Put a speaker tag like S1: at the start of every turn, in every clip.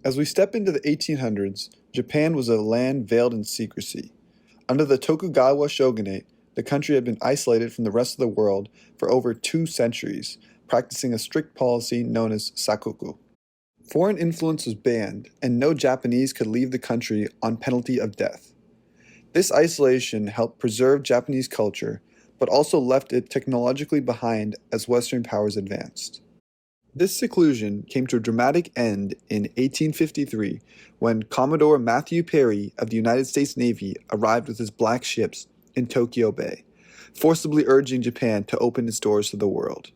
S1: As we step into the 1800s, Japan was a land veiled in secrecy. Under the Tokugawa Shogunate, the country had been isolated from the rest of the world for over 2 centuries, practicing a strict policy known as sakoku. Foreign influence was banned, and no Japanese could leave the country on penalty of death. This isolation helped preserve Japanese culture, but also left it technologically behind as Western powers advanced. This seclusion came to a dramatic end in 1853 when Commodore Matthew Perry of the United States Navy arrived with his black ships in Tokyo Bay, forcibly urging Japan to open its doors to the world.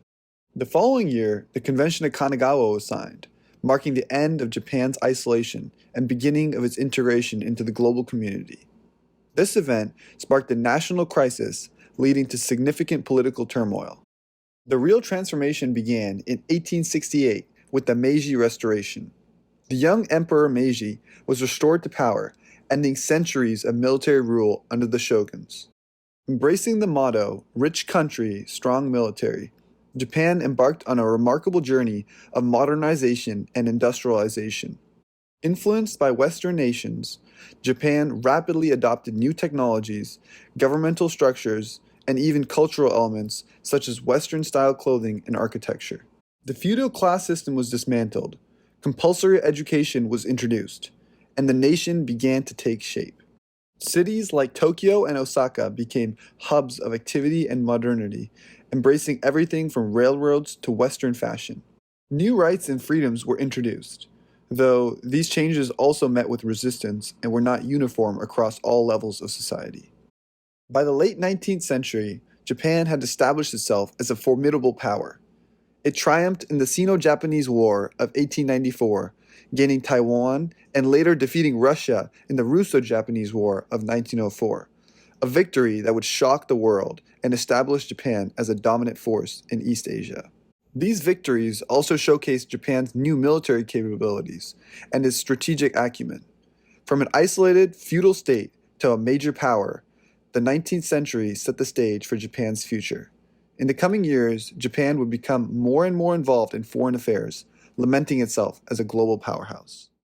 S1: The following year, the Convention of Kanagawa was signed, marking the end of Japan's isolation and beginning of its integration into the global community. This event sparked a national crisis, leading to significant political turmoil. The real transformation began in 1868 with the Meiji Restoration. The young Emperor Meiji was restored to power, ending centuries of military rule under the shoguns. Embracing the motto, "Rich country, strong military," Japan embarked on a remarkable journey of modernization and industrialization. Influenced by Western nations, Japan rapidly adopted new technologies, governmental structures, and even cultural elements such as Western-style clothing and architecture. The feudal class system was dismantled, compulsory education was introduced, and the nation began to take shape. Cities like Tokyo and Osaka became hubs of activity and modernity, embracing everything from railroads to Western fashion. New rights and freedoms were introduced, though these changes also met with resistance and were not uniform across all levels of society. By the late 19th century, Japan had established itself as a formidable power. It triumphed in the Sino-Japanese War of 1894, gaining Taiwan and later defeating Russia in the Russo-Japanese War of 1904, a victory that would shock the world and establish Japan as a dominant force in East Asia. These victories also showcased Japan's new military capabilities and its strategic acumen. From an isolated, feudal state to a major power, the 19th century set the stage for Japan's future. In the coming years, Japan would become more and more involved in foreign affairs, lamenting itself as a global powerhouse.